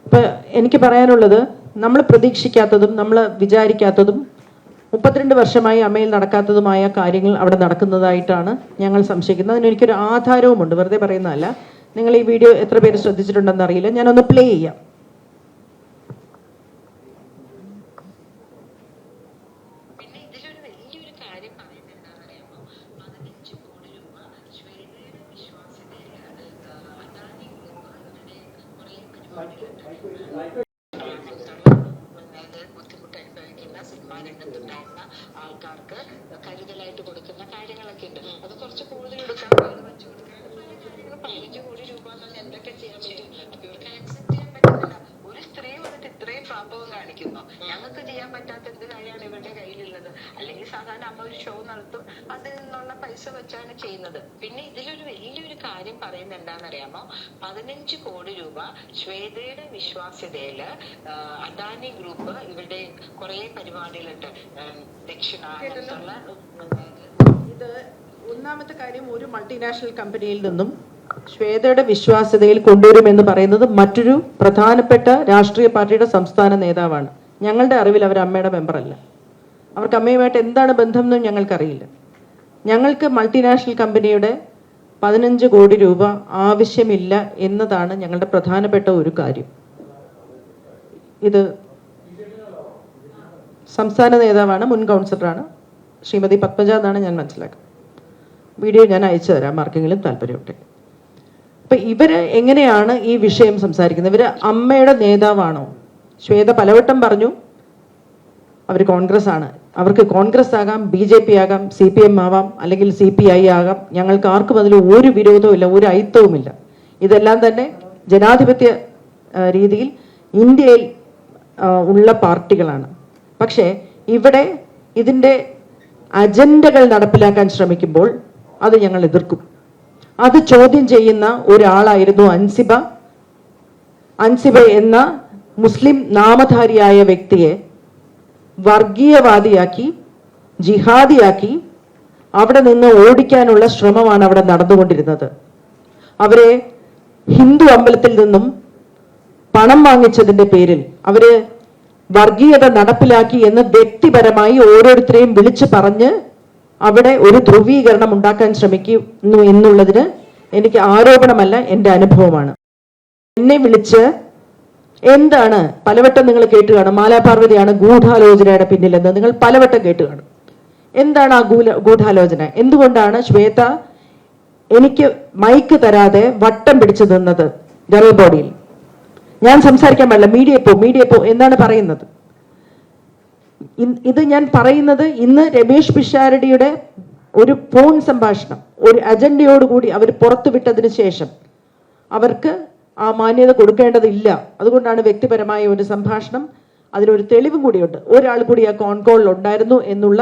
ഇപ്പം എനിക്ക് പറയാനുള്ളത്, നമ്മൾ പ്രതീക്ഷിക്കാത്തതും നമ്മൾ വിചാരിക്കാത്തതും 32 വർഷമായി അമ്മയിൽ നടക്കാത്തതുമായ കാര്യങ്ങൾ അവിടെ നടക്കുന്നതായിട്ടാണ് ഞങ്ങൾ സംശയിക്കുന്നത്. അതിന് എനിക്കൊരു ആധാരവുമുണ്ട്, വെറുതെ പറയുന്നതല്ല. നിങ്ങൾ ഈ വീഡിയോ എത്ര പേര് ശ്രദ്ധിച്ചിട്ടുണ്ടെന്ന് അറിയില്ല, ഞാനൊന്ന് പ്ലേ ചെയ്യാം. ബുദ്ധിമുട്ടനുഭവിക്കുന്ന സിനിമാ രംഗത്തുണ്ടായിരുന്ന ആൾക്കാർക്ക് കരുതലായിട്ട് കൊടുക്കുന്ന കാര്യങ്ങളൊക്കെ ഉണ്ട്. അത് കുറച്ച് കൂടുതൽ എടുക്കാൻ വെച്ചു കൊടുക്കാൻ പല കാര്യങ്ങളും 15 കോടി രൂപ എന്ന് എന്തൊക്കെ ചെയ്യാൻ പറ്റും? അപ്പൊ ഇവർക്ക് ആക്സെപ്റ്റ് ചെയ്യാൻ പറ്റുന്നില്ല. ഒരു സ്ത്രീ വന്നിട്ട് ഇത്രയും പാപവും കാണിക്കുന്നു. ഞങ്ങൾക്ക് ചെയ്യാൻ പറ്റാത്ത എന്ത് കാര്യമാണ് ഇവരുടെ കയ്യിലുള്ളത്? അല്ലെങ്കിൽ സാധാരണ അമ്മ ഒരു ഷോ നടത്തും, അതിൽ നിന്നുള്ള പൈസ വെച്ചാണ് ചെയ്യുന്നത്. പിന്നെ ഇതിലൊരു വലിയൊരു കാര്യം പറയുന്നത് എന്താണെന്നറിയാമോ? 15 കോടി രൂപ ശ്വേതയുടെ വിശ്വാസ്യതയില് അദാനി ഗ്രൂപ്പ് ഇവരുടെ കുറെ പരിപാടികളുണ്ട്, ദക്ഷിണ. ഇത് ഒന്നാമത്തെ കാര്യം, ഒരു മൾട്ടിനാഷണൽ കമ്പനിയിൽ നിന്നും ശ്വേതയുടെ വിശ്വാസ്യതയിൽ കൊണ്ടുവരുമെന്ന് പറയുന്നത് മറ്റൊരു പ്രധാനപ്പെട്ട രാഷ്ട്രീയ പാർട്ടിയുടെ സംസ്ഥാന നേതാവാണ്. ഞങ്ങളുടെ അറിവിൽ അവർ അമ്മയുടെ മെമ്പറല്ല. അവർക്ക് അമ്മയുമായിട്ട് എന്താണ് ബന്ധം എന്നും ഞങ്ങൾക്കറിയില്ല. ഞങ്ങൾക്ക് മൾട്ടിനാഷണൽ കമ്പനിയുടെ 15 കോടി രൂപ ആവശ്യമില്ല എന്നതാണ് ഞങ്ങളുടെ പ്രധാനപ്പെട്ട ഒരു കാര്യം. ഇത് സംസ്ഥാന നേതാവാണ്, മുൻ കൗൺസിലറാണ്, ശ്രീമതി പത്മജ എന്നാണ് ഞാൻ മനസ്സിലാക്കുന്നത്. വീഡിയോ ഞാൻ അയച്ചു തരാം ആർക്കെങ്കിലും താല്പര്യമുണ്ട്. അപ്പം ഇവര് എങ്ങനെയാണ് ഈ വിഷയം സംസാരിക്കുന്നത്? ഇവര് അമ്മയുടെ നേതാവാണോ? ശ്വേത പലവട്ടം പറഞ്ഞു അവർ കോൺഗ്രസ് ആണ്. അവർക്ക് കോൺഗ്രസ് ആകാം, BJP ആകാം, CPM ആവാം, അല്ലെങ്കിൽ CPI ആകാം. ഞങ്ങൾക്ക് ആർക്കും അതിൽ ഒരു വിരോധവും ഇല്ല, ഒരു അയിത്തവുമില്ല. ഇതെല്ലാം തന്നെ ജനാധിപത്യ രീതിയിൽ ഇന്ത്യയിൽ ഉള്ള പാർട്ടികളാണ്. പക്ഷേ ഇവിടെ ഇതിൻ്റെ അജണ്ടകൾ നടപ്പിലാക്കാൻ ശ്രമിക്കുമ്പോൾ അത് ഞങ്ങൾ എതിർക്കും. അത് ചോദ്യം ചെയ്യുന്ന ഒരാളായിരുന്നു അൻസിബ. അൻസിബ എന്ന മുസ്ലിം നാമധാരിയായ വ്യക്തിയെ വർഗീയവാദിയാക്കി, ജിഹാദിയാക്കി അവിടെ നിന്ന് ഓടിക്കാനുള്ള ശ്രമമാണ് അവിടെ നടന്നുകൊണ്ടിരുന്നത്. അവരെ ഹിന്ദു അമ്പലത്തിൽ നിന്നും പണം വാങ്ങിച്ചതിന്റെ പേരിൽ അവര് വർഗീയത നടപ്പിലാക്കി എന്ന് വ്യക്തിപരമായി ഓരോരുത്തരെയും വിളിച്ചു പറഞ്ഞ് അവിടെ ഒരു ധ്രുവീകരണം ഉണ്ടാക്കാൻ ശ്രമിക്കുന്നു എന്നുള്ളതിന് എനിക്ക് ആരോപണമല്ല, എൻ്റെ അനുഭവമാണ്. എന്നെ വിളിച്ച് എന്താണ്, പലവട്ടം നിങ്ങൾ കേട്ട് കാണും, മാലാപാർവതിയാണ് ഗൂഢാലോചനയുടെ പിന്നിലെന്ന് നിങ്ങൾ പലവട്ടം കേട്ട് കാണും. എന്താണ് ആ ഗൂഢാലോചന? എന്തുകൊണ്ടാണ് ശ്വേത എനിക്ക് മൈക്ക് തരാതെ വട്ടം പിടിച്ചു നിന്നത് ജനറൽ ബോഡിയിൽ? ഞാൻ സംസാരിക്കാൻ പാടില്ല, മീഡിയ പോ എന്നാണ് പറയുന്നത്. ഇത് ഞാൻ പറയുന്നത് ഇന്ന് രമേശ് പിഷാരടിയുടെ ഒരു ഫോൺ സംഭാഷണം ഒരു അജണ്ടയോടുകൂടി അവർ പുറത്തുവിട്ടതിന് ശേഷം അവർക്ക് ആ മാന്യത കൊടുക്കേണ്ടതില്ല. അതുകൊണ്ടാണ് വ്യക്തിപരമായ ഒരു സംഭാഷണം, അതിനൊരു തെളിവും കൂടിയുണ്ട്. ഒരാൾ കൂടി ആ കോൺകോളിൽ ഉണ്ടായിരുന്നു എന്നുള്ള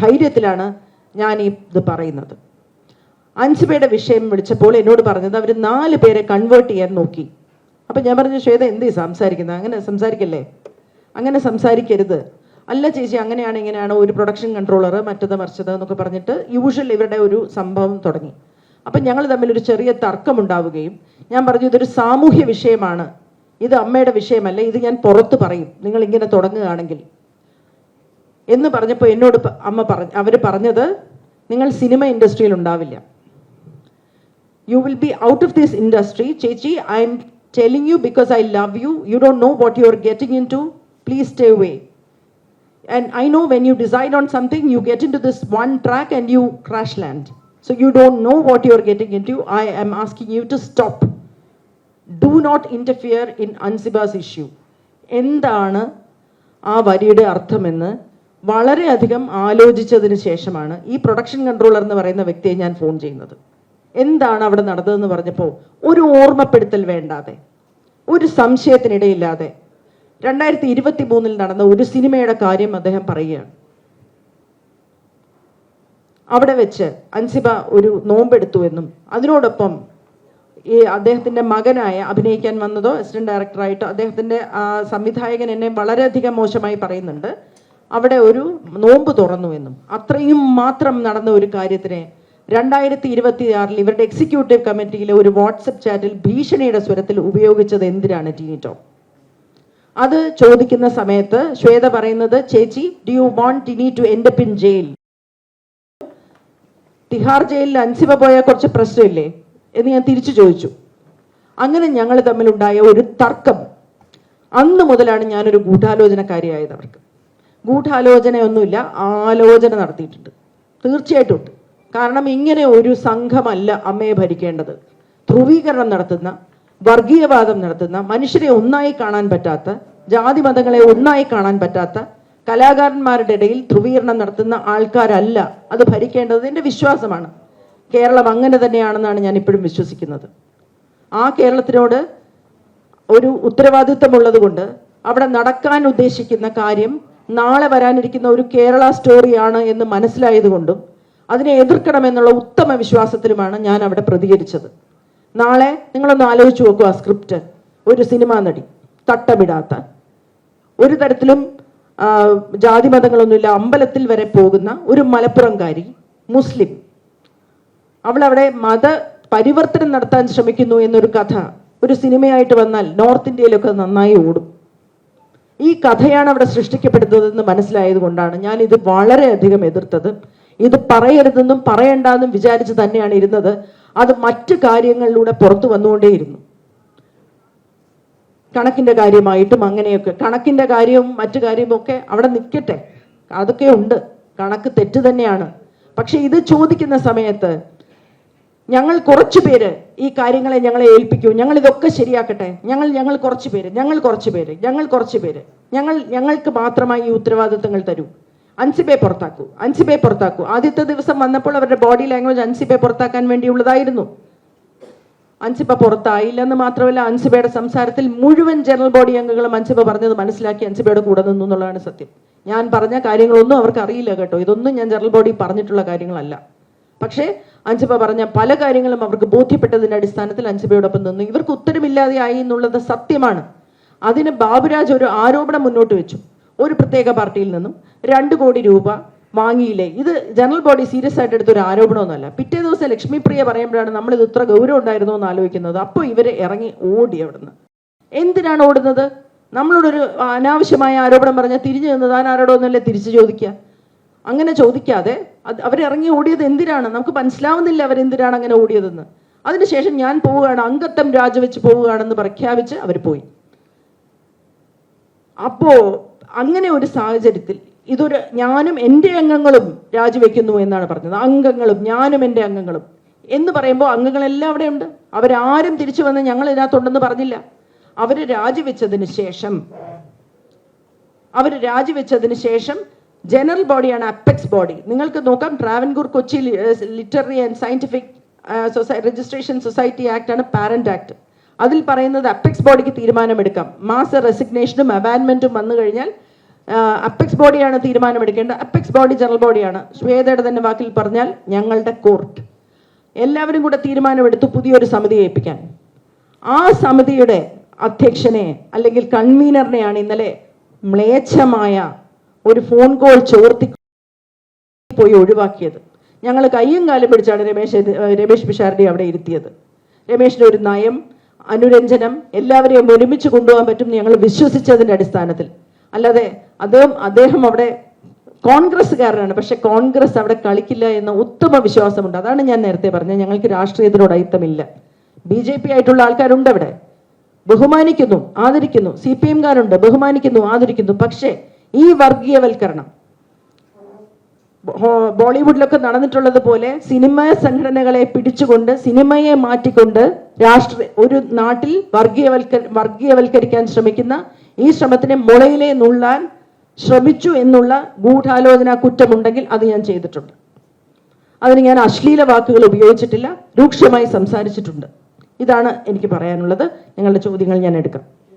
ധൈര്യത്തിലാണ് ഞാൻ ഇത് പറയുന്നത്. അൻസിബയുടെ വിഷയം വിളിച്ചപ്പോൾ എന്നോട് പറഞ്ഞത് അവർ 4 പേരെ കൺവേർട്ട് ചെയ്യാൻ നോക്കി. അപ്പം ഞാൻ പറഞ്ഞു, ശ്വേത എന്ത് സംസാരിക്കുന്നത്? അങ്ങനെ സംസാരിക്കല്ലേ, അങ്ങനെ സംസാരിക്കരുത്. അല്ല ചേച്ചി, അങ്ങനെയാണ് ഇങ്ങനെയാണ്, ഒരു പ്രൊഡക്ഷൻ കൺട്രോളർ മറ്റത് മറിച്ചത് എന്നൊക്കെ പറഞ്ഞിട്ട് യൂഷ്വൽ ഇവരുടെ ഒരു സംഭവം തുടങ്ങി. അപ്പം ഞങ്ങൾ തമ്മിൽ ഒരു ചെറിയ തർക്കമുണ്ടാവുകയും ഞാൻ പറഞ്ഞു, ഇതൊരു സാമൂഹ്യ വിഷയമാണ്, ഇത് അമ്മയുടെ വിഷയമല്ല, ഇത് ഞാൻ പുറത്ത് പറയും നിങ്ങൾ ഇങ്ങനെ തുടങ്ങുകയാണെങ്കിൽ എന്ന് പറഞ്ഞപ്പോൾ എന്നോട് അവർ പറഞ്ഞത്, നിങ്ങൾ സിനിമ ഇൻഡസ്ട്രിയിൽ ഉണ്ടാവില്ല, you will be out of this industry. ചേച്ചി, I am telling you because I love you. You don't know what you are getting into. Please stay away. And I know when you decide on something, you get into this one track and you crash land. So you don't know what you are getting into. I am asking you to stop. Do not interfere in Ansiba's issue. എന്താണ് ആ വരിയുടെ അർത്ഥമെന്ന് വളരെയധികം ആലോചിച്ചതിന് ശേഷമാണ് ഈ production controller എന്ന് പറയുന്ന വ്യക്തിയെ ഞാൻ ഫോൺ ചെയ്യുന്നത്. എന്താണ് അവിടെ നടന്നതെന്ന് പറഞ്ഞപ്പോൾ ഒരു ഓർമ്മപ്പെടുത്തൽ വേണ്ടാതെ, ഒരു സംശയത്തിനിടയില്ലാതെ 2023 നടന്ന ഒരു സിനിമയുടെ കാര്യം അദ്ദേഹം പറയുകയാണ്. അവിടെ വെച്ച് അൻസിബ ഒരു നോമ്പെടുത്തു എന്നും അതിനോടൊപ്പം ഈ അദ്ദേഹത്തിൻ്റെ മകനായ അഭിനയിക്കാൻ വന്നതോ അസിസ്റ്റന്റ് ഡയറക്ടറായിട്ടോ അദ്ദേഹത്തിൻ്റെ സംവിധായകൻ എന്നെ വളരെയധികം മോശമായി പറയുന്നുണ്ട്, അവിടെ ഒരു നോമ്പ് തുറന്നു എന്നും. അത്രയും മാത്രം നടന്ന ഒരു കാര്യത്തിനെ 2026 ഇവരുടെ എക്സിക്യൂട്ടീവ് കമ്മിറ്റിയിലെ ഒരു വാട്സപ്പ് ചാറ്റിൽ ഭീഷണിയുടെ സ്വരത്തിൽ ഉപയോഗിച്ചത് എന്തിനാണ് ടീനി ടോം? അത് ചോദിക്കുന്ന സമയത്ത് ശ്വേത പറയുന്നത്, ചേച്ചി ഡു യു വാണ്ട് ഇനി to end up in jail? Tihar ജയിലിൽ അൻസിബ പോയ കുറച്ച് പ്രശ്നമില്ലേ എന്ന് ഞാൻ തിരിച്ചു ചോദിച്ചു. അങ്ങനെ ഞങ്ങൾ തമ്മിലുണ്ടായ ഒരു തർക്കം. അന്ന് മുതലാണ് ഞാനൊരു ഗൂഢാലോചനക്കാരിയായത്. അവർക്ക് ഗൂഢാലോചനയൊന്നുമില്ല, ആലോചന നടത്തിയിട്ടുണ്ട്, തീർച്ചയായിട്ടും ഉണ്ട്. കാരണം ഇങ്ങനെ ഒരു സംഘമല്ല അമ്മയെ ഭരിക്കേണ്ടത്. ധ്രുവീകരണം നടത്തുന്ന, വർഗീയവാദം നടത്തുന്ന, മനുഷ്യരെ ഒന്നായി കാണാൻ പറ്റാത്ത, ജാതി മതങ്ങളെ ഒന്നായി കാണാൻ പറ്റാത്ത, കലാകാരന്മാരുടെ ഇടയിൽ ധ്രുവീകരണം നടത്തുന്ന ആൾക്കാരല്ല അത് ഭരിക്കേണ്ടത്. എൻ്റെ വിശ്വാസമാണ്. കേരളം അങ്ങനെ തന്നെയാണെന്നാണ് ഞാൻ ഇപ്പോഴും വിശ്വസിക്കുന്നത്. ആ കേരളത്തിനോട് ഒരു ഉത്തരവാദിത്വമുള്ളത് കൊണ്ട് അവിടെ നടക്കാൻ ഉദ്ദേശിക്കുന്ന കാര്യം നാളെ വരാനിരിക്കുന്ന ഒരു കേരള സ്റ്റോറിയാണ് എന്ന് മനസ്സിലായതുകൊണ്ടും അതിനെ എതിർക്കണമെന്നുള്ള ഉത്തമ വിശ്വാസത്തിലുമാണ് ഞാൻ അവിടെ പ്രതികരിച്ചത്. നാളെ നിങ്ങളൊന്ന് ആലോചിച്ച് നോക്കുക. ആ സ്ക്രിപ്റ്റ്, ഒരു സിനിമാ നടി, തട്ടമിടാത്ത, ഒരു തരത്തിലും ജാതി മതങ്ങളൊന്നുമില്ല, അമ്പലത്തിൽ വരെ പോകുന്ന ഒരു മലപ്പുറംകാരി മുസ്ലിം, അവളവിടെ മത പരിവർത്തനം നടത്താൻ ശ്രമിക്കുന്നു എന്നൊരു കഥ ഒരു സിനിമയായിട്ട് വന്നാൽ നോർത്ത് ഇന്ത്യയിലൊക്കെ നന്നായി ഓടും. ഈ കഥയാണ് അവിടെ സൃഷ്ടിക്കപ്പെടുന്നതെന്ന് മനസ്സിലായത് കൊണ്ടാണ് ഞാൻ ഇത് വളരെയധികം എതിർത്തത്. ഇത് പറയരുതെന്നും പറയണ്ടെന്നും വിചാരിച്ച് തന്നെയാണ് ഇരുന്നത്. അത് മറ്റു കാര്യങ്ങളിലൂടെ പുറത്തു വന്നുകൊണ്ടേയിരുന്നു. കണക്കിന്റെ കാര്യമായിട്ടും അങ്ങനെയൊക്കെ. കണക്കിന്റെ കാര്യവും മറ്റു കാര്യവും ഒക്കെ അവിടെ നിൽക്കട്ടെ, അതൊക്കെ ഉണ്ട്, കണക്ക് തെറ്റ് തന്നെയാണ്. പക്ഷെ ഇത് ചോദിക്കുന്ന സമയത്ത് ഞങ്ങൾ കുറച്ചു പേര് ഈ കാര്യങ്ങളെ ഞങ്ങളെ ഏൽപ്പിക്കൂ, ഞങ്ങൾ ഇതൊക്കെ ശരിയാക്കട്ടെ, ഞങ്ങൾ കുറച്ചു പേര് ഞങ്ങൾക്ക് മാത്രമായി ഈ ഉത്തരവാദിത്തങ്ങൾ തരൂ, അൻസിബെ പുറത്താക്കൂ. ആദ്യത്തെ ദിവസം വന്നപ്പോൾ അവരുടെ ബോഡി ലാംഗ്വേജ് അൻസിബെ പുറത്താക്കാൻ വേണ്ടിയുള്ളതായിരുന്നു. അൻസിബ പുറത്തായില്ലെന്ന് മാത്രമല്ല, അൻസിബയുടെ സംസാരത്തിൽ മുഴുവൻ ജനറൽ ബോഡി അംഗങ്ങളും അൻസിബ പറഞ്ഞത് മനസ്സിലാക്കി അൻസിബയുടെ കൂടെ നിന്നു എന്നുള്ളതാണ് സത്യം. ഞാൻ പറഞ്ഞ കാര്യങ്ങളൊന്നും അവർക്ക് അറിയില്ല കേട്ടോ. ഇതൊന്നും ഞാൻ ജനറൽ ബോഡി പറഞ്ഞിട്ടുള്ള കാര്യങ്ങളല്ല. പക്ഷേ അൻസിബ പറഞ്ഞ പല കാര്യങ്ങളും അവർക്ക് ബോധ്യപ്പെട്ടതിന്റെ അടിസ്ഥാനത്തിൽ അൻസിബയോടൊപ്പം നിന്നു. ഇവർക്ക് ഉത്തരമില്ലാതെ ആയി എന്നുള്ളത് സത്യമാണ്. അതിന് ബാബുരാജ് ഒരു ആരോപണം മുന്നോട്ട് വെച്ചു. ഒരു പ്രത്യേക പാർട്ടിയിൽ നിന്നും 2 കോടി രൂപ വാങ്ങിയില്ലേ. ഇത് ജനറൽ ബോഡി സീരിയസ് ആയിട്ട് എടുത്തൊരു ആരോപണമൊന്നുമല്ല. പിറ്റേ ദിവസം ലക്ഷ്മിപ്രിയ പറയുമ്പോഴാണ് നമ്മൾ ഇത് ഇത്ര ഗൗരവം ഉണ്ടായിരുന്നോ എന്ന് ആലോചിക്കുന്നത്. അപ്പോൾ ഇവര് ഇറങ്ങി ഓടി അവിടുന്ന്. എന്തിനാണ് ഓടുന്നത്? നമ്മളോടൊരു അനാവശ്യമായ ആരോപണം പറഞ്ഞാൽ തിരിഞ്ഞു നിന്ന് താൻ ആരോടൊന്നല്ലേ തിരിച്ചു ചോദിക്കുക. അങ്ങനെ ചോദിക്കാതെ അവരിറങ്ങി ഓടിയത് എന്തിനാണ്? നമുക്ക് മനസ്സിലാവുന്നില്ല അവരെന്തിനാണ് അങ്ങനെ ഓടിയതെന്ന്. അതിനുശേഷം ഞാൻ പോവുകയാണ്, അംഗത്വം രാജിവെച്ച് പോവുകയാണെന്ന് പ്രഖ്യാപിച്ച് അവർ പോയി. അപ്പോ അങ്ങനെ ഒരു സാഹചര്യത്തിൽ ഞാനും എൻ്റെ അംഗങ്ങളും രാജിവെക്കുന്നു എന്നാണ് പറഞ്ഞത്. അംഗങ്ങളും, ഞാനും എൻ്റെ അംഗങ്ങളും എന്ന് പറയുമ്പോൾ അംഗങ്ങളെല്ലാം അവിടെ ഉണ്ട്. അവരാരും തിരിച്ചു വന്ന് ഞങ്ങൾ ഇതിനകത്തുണ്ടെന്ന് പറഞ്ഞില്ല. അവർ രാജിവെച്ചതിന് ശേഷം ജനറൽ ബോഡിയാണ് അപ്പെക്സ് ബോഡി. നിങ്ങൾക്ക് നോക്കാം, Travancore Kochi literary and scientific registration society act ആണ് പാരന്റ് ആക്ട്. അതിൽ പറയുന്നത് അപ്പെക്സ് ബോഡിക്ക് തീരുമാനമെടുക്കാം. മാസ റെസിഗ്നേഷനും അബാൻമെന്റും വന്നു കഴിഞ്ഞാൽ അപ്പെക്സ് ബോഡിയാണ് തീരുമാനമെടുക്കേണ്ടത്. അപ്പെക്സ് ബോഡി ജനറൽ ബോഡിയാണ്. ശ്വേതയുടെ തന്നെ വാക്കിൽ പറഞ്ഞാൽ ഞങ്ങളുടെ കോർട്ട്. എല്ലാവരും കൂടെ തീരുമാനമെടുത്തു പുതിയൊരു സമിതിയെ ഏൽപ്പിക്കാൻ. ആ സമിതിയുടെ അധ്യക്ഷനെ അല്ലെങ്കിൽ കൺവീനറിനെയാണ് ഇന്നലെ മ്ലേച്ഛമായ ഒരു ഫോൺ കോൾ ചോർത്തി പോയി ഒഴിവാക്കിയത്. ഞങ്ങൾ കയ്യും കാലും പിടിച്ചാണ് രമേശ് പിഷാരടി അവിടെ ഇരുത്തിയത്. രമേശിന്റെ ഒരു നയം, അനുരഞ്ജനം, എല്ലാവരെയും ഒരുമിച്ച് കൊണ്ടുപോകാൻ പറ്റും ഞങ്ങൾ വിശ്വസിച്ചതിന്റെ അടിസ്ഥാനത്തിൽ. അല്ലാതെ അദ്ദേഹം അവിടെ കോൺഗ്രസ്സുകാരനാണ്, പക്ഷെ കോൺഗ്രസ് അവിടെ കളിക്കില്ല എന്ന ഉത്തമ വിശ്വാസമുണ്ട്. അതാണ് ഞാൻ നേരത്തെ പറഞ്ഞത്, ഞങ്ങൾക്ക് രാഷ്ട്രീയത്തിനോട് അയിത്തമില്ല. BJP ആയിട്ടുള്ള ആൾക്കാരുണ്ട് അവിടെ, ബഹുമാനിക്കുന്നു, ആദരിക്കുന്നു. CPM കാരുണ്ട്, ബഹുമാനിക്കുന്നു, ആദരിക്കുന്നു. പക്ഷേ ഈ വർഗീയവൽക്കരണം ബോളിവുഡിലൊക്കെ നടന്നിട്ടുള്ളത് പോലെ സിനിമ സംഘടനകളെ പിടിച്ചുകൊണ്ട്, സിനിമയെ മാറ്റിക്കൊണ്ട് ഒരു നാട്ടിൽ വർഗീയവൽക്കരിക്കാൻ ശ്രമിക്കുന്ന ഈ ശ്രമത്തിനെ മുളയിലെ നുള്ളാൻ ശ്രമിച്ചു എന്നുള്ള ഗൂഢാലോചന കുറ്റമുണ്ടെങ്കിൽ അത് ഞാൻ ചെയ്തിട്ടുണ്ട്. അതിന് ഞാൻ അശ്ലീല വാക്കുകൾ ഉപയോഗിച്ചിട്ടില്ല, രൂക്ഷമായി സംസാരിച്ചിട്ടുണ്ട്. ഇതാണ് എനിക്ക് പറയാനുള്ളത്. നിങ്ങളുടെ ചോദ്യങ്ങൾ ഞാൻ എടുക്കാം.